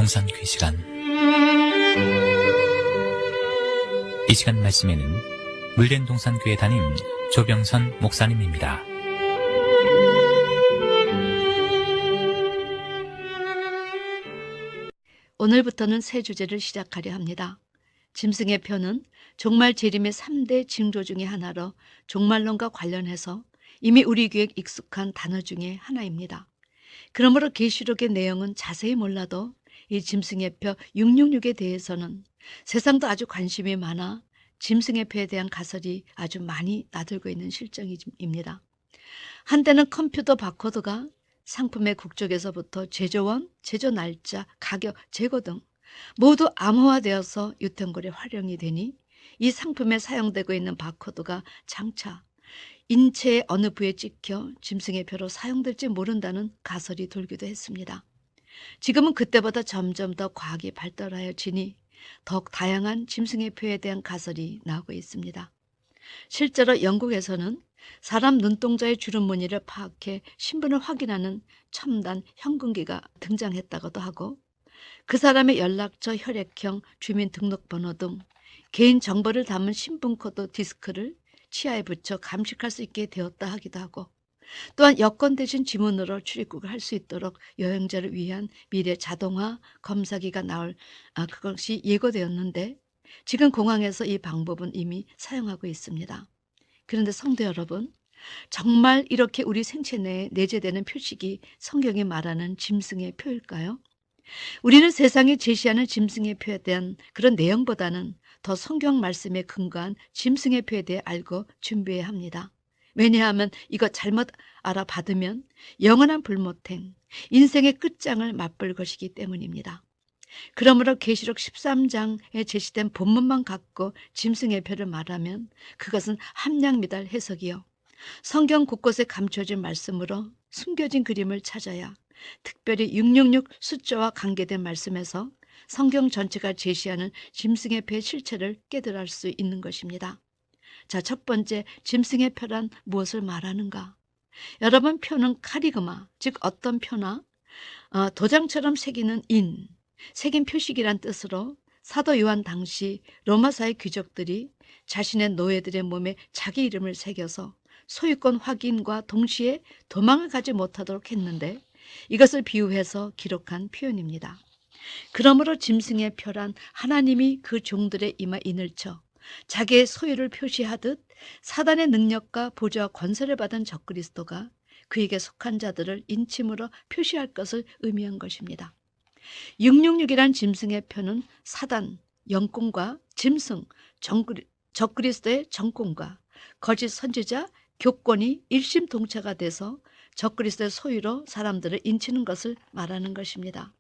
동산귀 시간. 이 시간 말씀에는 물된 동산교회 담임 조병선 목사님입니다. 오늘부터는 새 주제를 시작하려 합니다. 짐승의 표는 종말 재림의 3대 징조 중의 하나로 종말론과 관련해서 이미 우리 귀에 익숙한 단어 중에 하나입니다. 그러므로 계시록의 내용은 자세히 몰라도 이 짐승의 표 666에 대해서는 세상도 아주 관심이 많아 짐승의 표에 대한 가설이 아주 많이 나들고 있는 실정입니다. 한때는 컴퓨터 바코드가 상품의 국적에서부터 제조원, 제조 날짜, 가격, 재고 등 모두 암호화되어서 유통거래 활용이 되니 이 상품에 사용되고 있는 바코드가 장차 인체의 어느 부에 찍혀 짐승의 표로 사용될지 모른다는 가설이 돌기도 했습니다. 지금은 그때보다 점점 더 과학이 발달하여지니 더욱 다양한 짐승의 표에 대한 가설이 나오고 있습니다. 실제로 영국에서는 사람 눈동자의 주름 무늬를 파악해 신분을 확인하는 첨단 현금기가 등장했다고도 하고, 그 사람의 연락처, 혈액형, 주민등록번호 등 개인 정보를 담은 신분코드 디스크를 치아에 붙여 감식할 수 있게 되었다 하기도 하고, 또한 여권 대신 지문으로 출입국을 할 수 있도록 여행자를 위한 미래 자동화 검사기가 나올 그것이 예고되었는데, 지금 공항에서 이 방법은 이미 사용하고 있습니다. 그런데 성도 여러분, 정말 이렇게 우리 생체 내에 내재되는 표식이 성경이 말하는 짐승의 표일까요? 우리는 세상이 제시하는 짐승의 표에 대한 그런 내용보다는 더 성경 말씀에 근거한 짐승의 표에 대해 알고 준비해야 합니다. 왜냐하면 이거 잘못 알아받으면 영원한 불모탱, 인생의 끝장을 맛볼 것이기 때문입니다. 그러므로 계시록 13장에 제시된 본문만 갖고 짐승의 표를 말하면 그것은 함량미달 해석이요, 성경 곳곳에 감춰진 말씀으로 숨겨진 그림을 찾아야 특별히 666 숫자와 관계된 말씀에서 성경 전체가 제시하는 짐승의 표의 실체를 깨달을 수 있는 것입니다. 자, 첫 번째, 짐승의 표란 무엇을 말하는가? 여러분, 표는 카리그마, 즉 어떤 표나 도장처럼 새기는 인, 새긴 표식이란 뜻으로 사도 요한 당시 로마사의 귀족들이 자신의 노예들의 몸에 자기 이름을 새겨서 소유권 확인과 동시에 도망을 가지 못하도록 했는데, 이것을 비유해서 기록한 표현입니다. 그러므로 짐승의 표란 하나님이 그 종들의 이마 인을 쳐 자기의 소유를 표시하듯 사단의 능력과 보좌와 권세를 받은 적그리스도가 그에게 속한 자들을 인침으로 표시할 것을 의미한 것입니다. 666이란 짐승의 표는 사단, 영권과 짐승, 적그리스도의 정권과 거짓 선지자, 교권이 일심동체가 돼서 적그리스도의 소유로 사람들을 인치는 것을 말하는 것입니다.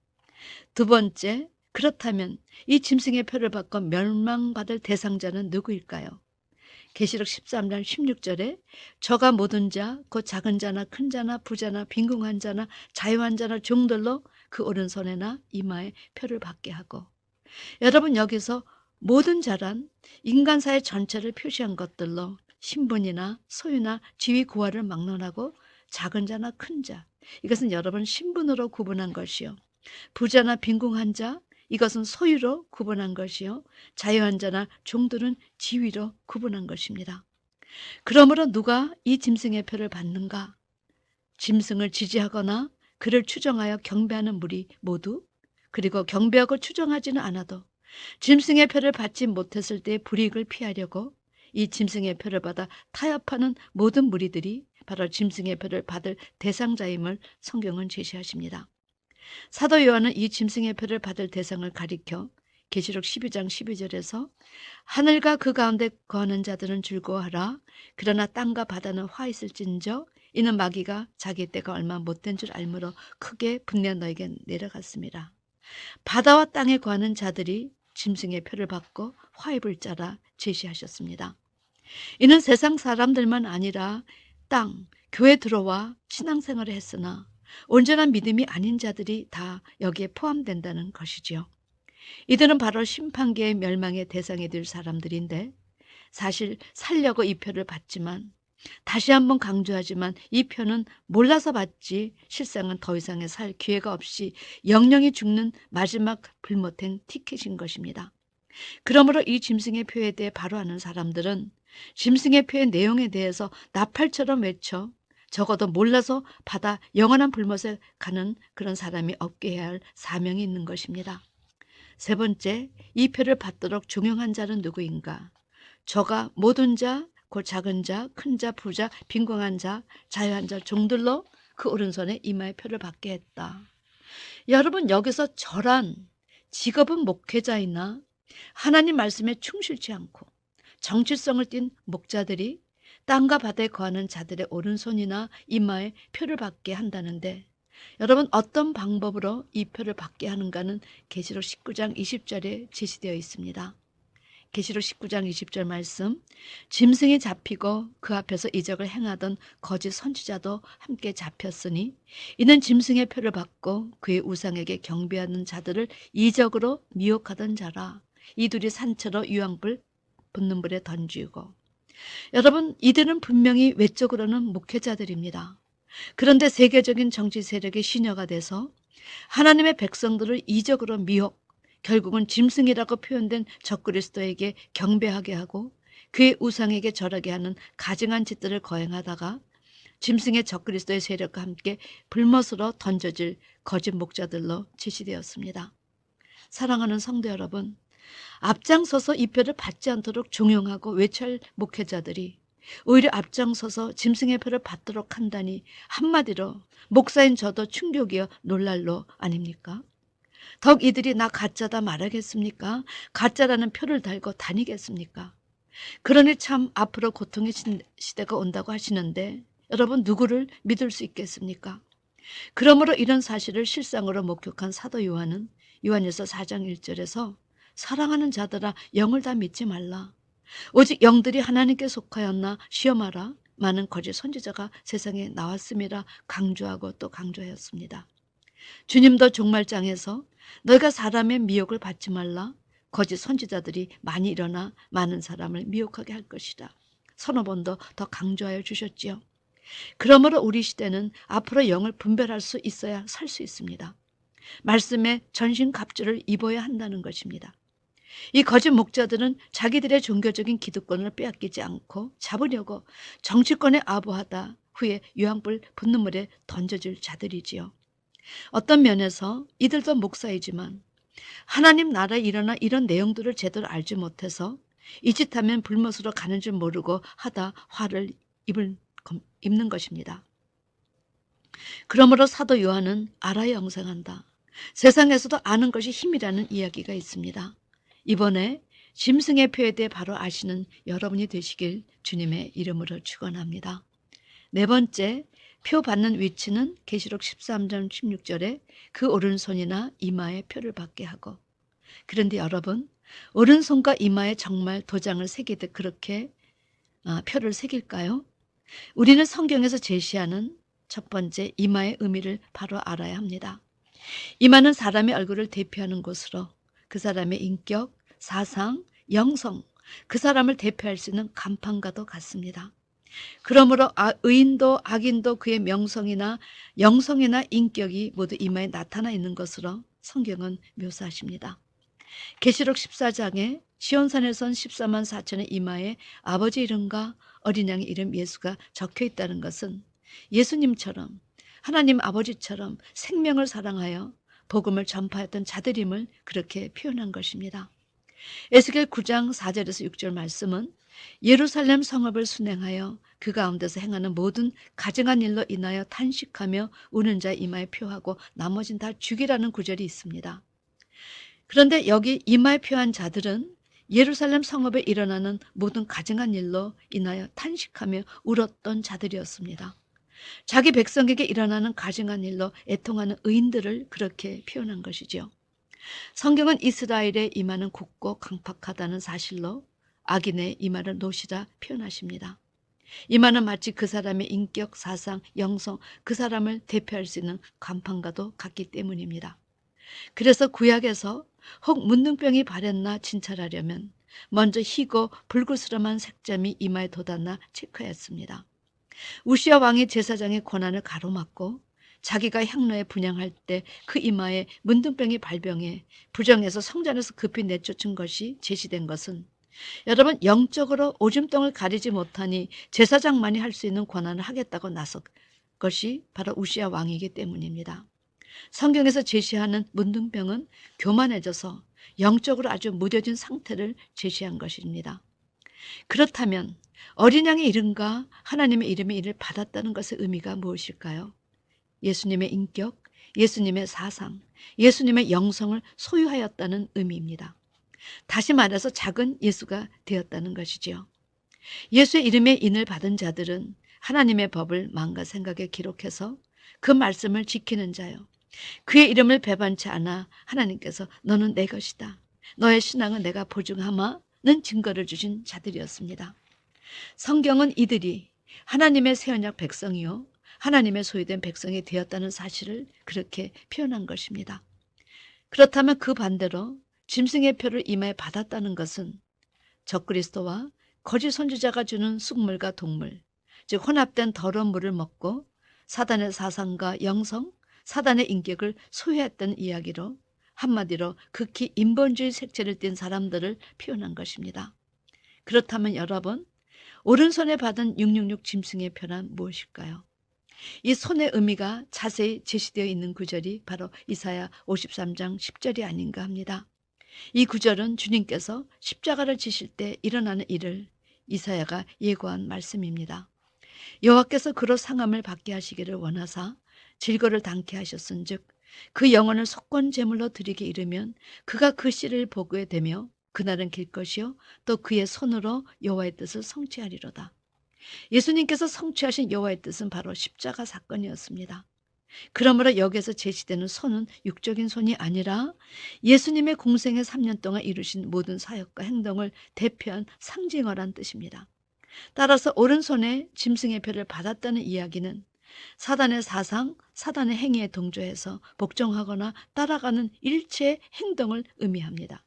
두 번째, 그렇다면 이 짐승의 표를 받고 멸망받을 대상자는 누구일까요? 계시록 13장 16절에 저가 모든 자, 곧 작은 자나 큰 자나 부자나 빈궁한 자나 자유한 자나 종들로 그 오른손에나 이마에 표를 받게 하고, 여러분, 여기서 모든 자란 인간사의 전체를 표시한 것들로 신분이나 소유나 지위 고하를 막론하고, 작은 자나 큰 자, 이것은 여러분 신분으로 구분한 것이요, 부자나 빈궁한 자, 이것은 소유로 구분한 것이요, 자유한 자나 종들은 지위로 구분한 것입니다. 그러므로 누가 이 짐승의 표를 받는가? 짐승을 지지하거나 그를 추종하여 경배하는 무리 모두, 그리고 경배하고 추종하지는 않아도 짐승의 표를 받지 못했을 때의 불이익을 피하려고 이 짐승의 표를 받아 타협하는 모든 무리들이 바로 짐승의 표를 받을 대상자임을 성경은 제시하십니다. 사도 요한은 이 짐승의 표를 받을 대상을 가리켜 계시록 12장 12절에서 하늘과 그 가운데 거하는 자들은 즐거워하라. 그러나 땅과 바다는 화 있을진저 이는 마귀가 자기 때가 얼마 못된 줄 알므로 크게 분내 너에게 내려갔습니다. 바다와 땅에 거하는 자들이 짐승의 표를 받고 화 입을 자라 제시하셨습니다. 이는 세상 사람들만 아니라 땅, 교회 들어와 신앙생활을 했으나 온전한 믿음이 아닌 자들이 다 여기에 포함된다는 것이지요. 이들은 바로 심판계의 멸망의 대상이 될 사람들인데, 사실 살려고 이 표를 받지만 다시 한번 강조하지만 이 표는 몰라서 받지 실상은 더 이상의 살 기회가 없이 영영이 죽는 마지막 불모탱 티켓인 것입니다. 그러므로 이 짐승의 표에 대해 바로 아는 사람들은 짐승의 표의 내용에 대해서 나팔처럼 외쳐 적어도 몰라서 받아 영원한 불못에 가는 그런 사람이 없게 해야 할 사명이 있는 것입니다. 세 번째, 이 표를 받도록 종용한 자는 누구인가? 저가 모든 자, 곧 작은 자, 큰 자, 부자, 빈곤한 자, 자유한 자 종들로 그 오른손에 이마의 표를 받게 했다. 여러분, 여기서 저란 직업은 목회자이나 하나님 말씀에 충실치 않고 정체성을 띤 목자들이 땅과 바다에 거하는 자들의 오른손이나 이마에 표를 받게 한다는데, 여러분 어떤 방법으로 이 표를 받게 하는가는 계시록 19장 20절에 제시되어 있습니다. 계시록 19장 20절 말씀, 짐승이 잡히고 그 앞에서 이적을 행하던 거짓 선지자도 함께 잡혔으니 이는 짐승의 표를 받고 그의 우상에게 경배하는 자들을 이적으로 미혹하던 자라. 이 둘이 산채로 유황불 붙는 불에 던지고. 여러분, 이들은 분명히 외적으로는 목회자들입니다. 그런데 세계적인 정치 세력의 시녀가 돼서 하나님의 백성들을 이적으로 미혹, 결국은 짐승이라고 표현된 적그리스도에게 경배하게 하고 그의 우상에게 절하게 하는 가증한 짓들을 거행하다가 짐승의 적그리스도의 세력과 함께 불못으로 던져질 거짓 목자들로 제시되었습니다. 사랑하는 성도 여러분, 앞장서서 이 표를 받지 않도록 종용하고 외칠 목회자들이 오히려 앞장서서 짐승의 표를 받도록 한다니 한마디로 목사인 저도 충격이여 놀랄로 아닙니까? 덕 이들이 나 가짜다 말하겠습니까? 가짜라는 표를 달고 다니겠습니까? 그러니 참 앞으로 고통의 시대가 온다고 하시는데 여러분 누구를 믿을 수 있겠습니까? 그러므로 이런 사실을 실상으로 목격한 사도 요한은 요한일서 4장 1절에서 사랑하는 자들아 영을 다 믿지 말라. 오직 영들이 하나님께 속하였나 시험하라. 많은 거짓 선지자가 세상에 나왔음이라 강조하고 또 강조하였습니다. 주님도 종말장에서 너희가 사람의 미혹을 받지 말라. 거짓 선지자들이 많이 일어나 많은 사람을 미혹하게 할 것이다. 서너 번 더 강조하여 주셨지요. 그러므로 우리 시대는 앞으로 영을 분별할 수 있어야 살 수 있습니다. 말씀에 전신갑주를 입어야 한다는 것입니다. 이 거짓 목자들은 자기들의 종교적인 기득권을 빼앗기지 않고 잡으려고 정치권에 아부하다 후에 유황불 붙는 물에 던져질 자들이지요. 어떤 면에서 이들도 목사이지만 하나님 나라에 일어나 이런 내용들을 제대로 알지 못해서 이 짓하면 불못으로 가는 줄 모르고 하다 화를 입는 것입니다. 그러므로 사도 요한은 알아야 영생한다. 세상에서도 아는 것이 힘이라는 이야기가 있습니다. 이번에 짐승의 표에 대해 바로 아시는 여러분이 되시길 주님의 이름으로 축원합니다. 네 번째, 표 받는 위치는 계시록 13장 16절에 그 오른손이나 이마에 표를 받게 하고. 그런데 여러분, 오른손과 이마에 정말 도장을 새기듯 그렇게 표를 새길까요? 우리는 성경에서 제시하는 첫 번째 이마의 의미를 바로 알아야 합니다. 이마는 사람의 얼굴을 대표하는 곳으로 그 사람의 인격, 사상, 영성, 그 사람을 대표할 수 있는 간판과도 같습니다. 그러므로 의인도 악인도 그의 명성이나 영성이나 인격이 모두 이마에 나타나 있는 것으로 성경은 묘사하십니다. 계시록 14장에 시온산에선 14만 4천의 이마에 아버지 이름과 어린 양의 이름 예수가 적혀 있다는 것은 예수님처럼 하나님 아버지처럼 생명을 사랑하여 복음을 전파했던 자들임을 그렇게 표현한 것입니다. 에스겔 9장 4절에서 6절 말씀은 예루살렘 성읍을 순행하여 그 가운데서 행하는 모든 가증한 일로 인하여 탄식하며 우는 자 이마에 표하고 나머진 다 죽이라는 구절이 있습니다. 그런데 여기 이마에 표한 자들은 예루살렘 성읍에 일어나는 모든 가증한 일로 인하여 탄식하며 울었던 자들이었습니다. 자기 백성에게 일어나는 가증한 일로 애통하는 의인들을 그렇게 표현한 것이죠. 성경은 이스라엘의 이마는 곱고 강팍하다는 사실로 악인의 이마를 노시라 표현하십니다. 이마는 마치 그 사람의 인격, 사상, 영성, 그 사람을 대표할 수 있는 간판과도 같기 때문입니다. 그래서 구약에서 혹 문둥병이 발했나 진찰하려면 먼저 희고 불그스름한 색점이 이마에 돋았나 체크했습니다. 우시야 왕이 제사장의 권한을 가로막고 자기가 향로에 분향할 때 그 이마에 문둥병이 발병해 부정해서 성전에서 급히 내쫓은 것이 제시된 것은 여러분 영적으로 오줌덩을 가리지 못하니 제사장만이 할 수 있는 권한을 하겠다고 나선 것이 바로 우시야 왕이기 때문입니다. 성경에서 제시하는 문둥병은 교만해져서 영적으로 아주 무뎌진 상태를 제시한 것입니다. 그렇다면 어린 양의 이름과 하나님의 이름의 일을 받았다는 것의 의미가 무엇일까요? 예수님의 인격, 예수님의 사상, 예수님의 영성을 소유하였다는 의미입니다. 다시 말해서 작은 예수가 되었다는 것이지요. 예수의 이름의 인을 받은 자들은 하나님의 법을 마음과 생각에 기록해서 그 말씀을 지키는 자요. 그의 이름을 배반치 않아 하나님께서 너는 내 것이다. 너의 신앙은 내가 보증하마는 증거를 주신 자들이었습니다. 성경은 이들이 하나님의 새 언약 백성이요 하나님의 소유된 백성이 되었다는 사실을 그렇게 표현한 것입니다. 그렇다면 그 반대로 짐승의 표를 이마에 받았다는 것은 적그리스도와 거짓 선지자가 주는 쑥물과 동물, 즉 혼합된 더러운 물을 먹고 사단의 사상과 영성, 사단의 인격을 소유했던 이야기로 한마디로 극히 인본주의 색채를 띤 사람들을 표현한 것입니다. 그렇다면 여러분, 오른손에 받은 666 짐승의 표란 무엇일까요? 이 손의 의미가 자세히 제시되어 있는 구절이 바로 이사야 53장 10절이 아닌가 합니다. 이 구절은 주님께서 십자가를 지실 때 일어나는 일을 이사야가 예고한 말씀입니다. 여호와께서 그로 상함을 받게 하시기를 원하사 질거를 당케 하셨은즉 그 영혼을 속건 제물로 드리게 이르면 그가 그 씨를 보게 되며 그날은 길 것이요 또 그의 손으로 여호와의 뜻을 성취하리로다. 예수님께서 성취하신 여호와의 뜻은 바로 십자가 사건이었습니다. 그러므로 여기에서 제시되는 손은 육적인 손이 아니라 예수님의 공생의 3년 동안 이루신 모든 사역과 행동을 대표한 상징어란 뜻입니다. 따라서 오른손에 짐승의 표를 받았다는 이야기는 사단의 사상, 사단의 행위에 동조해서 복종하거나 따라가는 일체의 행동을 의미합니다.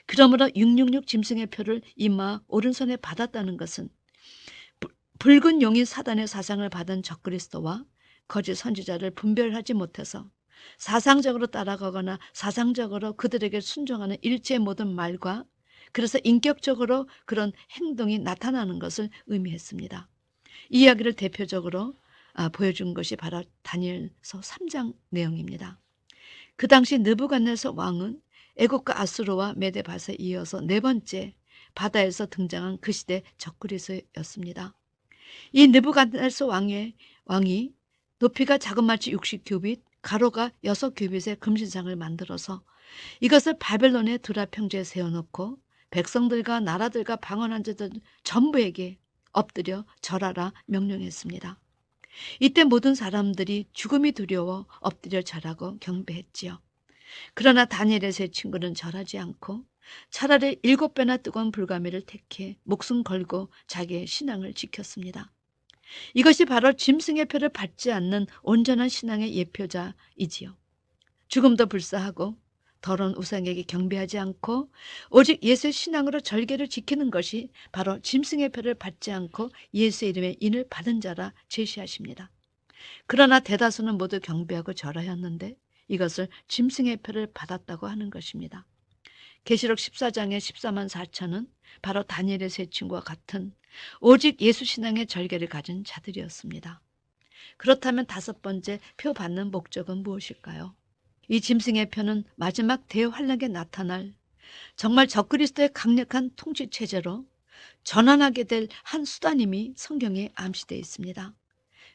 그러므로 666 짐승의 표를 이마 오른손에 받았다는 것은 붉은 용인 사단의 사상을 받은 적그리스도와 거짓 선지자를 분별하지 못해서 사상적으로 따라가거나 사상적으로 그들에게 순종하는 일체의 모든 말과 그래서 인격적으로 그런 행동이 나타나는 것을 의미했습니다. 이 이야기를 대표적으로 보여준 것이 바로 다니엘서 3장 내용입니다. 그 당시 느부갓네살 왕은 애국과 아수르와 메데바스에 이어서 네 번째 바다에서 등장한 그 시대 적그리스도였습니다. 이 느부갓네살 왕이 높이가 자그마치 60규빗, 가로가 6규빗의 금신상을 만들어서 이것을 바벨론의 드라 평지에 세워놓고 백성들과 나라들과 방언한 자들 전부에게 엎드려 절하라 명령했습니다. 이때 모든 사람들이 죽음이 두려워 엎드려 절하고 경배했지요. 그러나 다니엘의 세 친구는 절하지 않고 차라리 7배나 뜨거운 불가미를 택해 목숨 걸고 자기의 신앙을 지켰습니다. 이것이 바로 짐승의 표를 받지 않는 온전한 신앙의 예표자이지요. 죽음도 불사하고 더러운 우상에게 경배하지 않고 오직 예수의 신앙으로 절개를 지키는 것이 바로 짐승의 표를 받지 않고 예수의 이름의 인을 받은 자라 제시하십니다. 그러나 대다수는 모두 경배하고 절하였는데 이것을 짐승의 표를 받았다고 하는 것입니다. 계시록 14장의 14만 4천은 바로 다니엘의 세 친구와 같은 오직 예수 신앙의 절개를 가진 자들이었습니다. 그렇다면 다섯 번째 표 받는 목적은 무엇일까요? 이 짐승의 표는 마지막 대환란에 나타날 정말 적그리스도의 강력한 통치 체제로 전환하게 될 한 수단임이 성경에 암시되어 있습니다.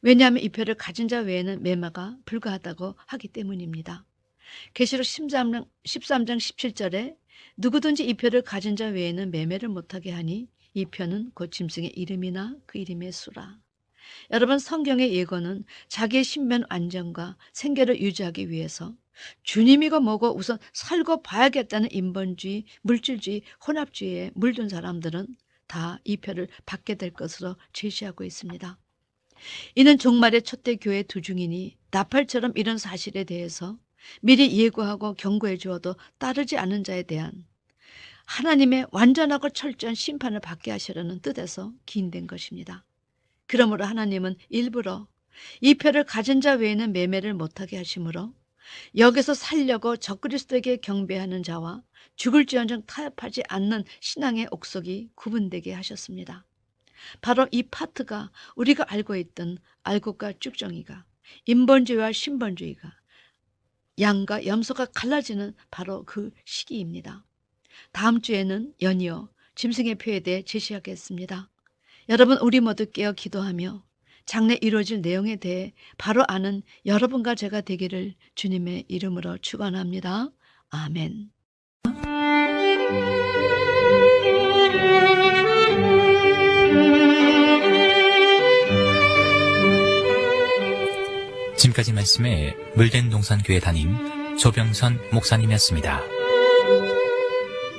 왜냐하면 이 표를 가진 자 외에는 매매가 불가하다고 하기 때문입니다. 계시록 13장 17절에 누구든지 이 표를 가진 자 외에는 매매를 못하게 하니 이 표는 곧 짐승의 이름이나 그 이름의 수라. 여러분, 성경의 예고는 자기의 신변 안정과 생계를 유지하기 위해서 주님이고 뭐고 우선 살고 봐야겠다는 인본주의, 물질주의, 혼합주의에 물든 사람들은 다 이 표를 받게 될 것으로 제시하고 있습니다. 이는 종말의 초대교회 두중이니 나팔처럼 이런 사실에 대해서 미리 예고하고 경고해 주어도 따르지 않은 자에 대한 하나님의 완전하고 철저한 심판을 받게 하시려는 뜻에서 기인된 것입니다. 그러므로 하나님은 일부러 이 표를 가진 자 외에는 매매를 못하게 하시므로 여기서 살려고 적그리스도에게 경배하는 자와 죽을지언정 타협하지 않는 신앙의 옥석이 구분되게 하셨습니다. 바로 이 파트가 우리가 알고 있던 알곡과 쭉정이가, 인본주의와 신본주의가, 양과 염소가 갈라지는 바로 그 시기입니다. 다음 주에는 연이어 짐승의 표에 대해 제시하겠습니다. 여러분, 우리 모두 깨어 기도하며 장래 이루어질 내용에 대해 바로 아는 여러분과 제가 되기를 주님의 이름으로 축원합니다. 아멘. 지금까지 말씀에 물된 동산교회 담임 조병선 목사님이었습니다.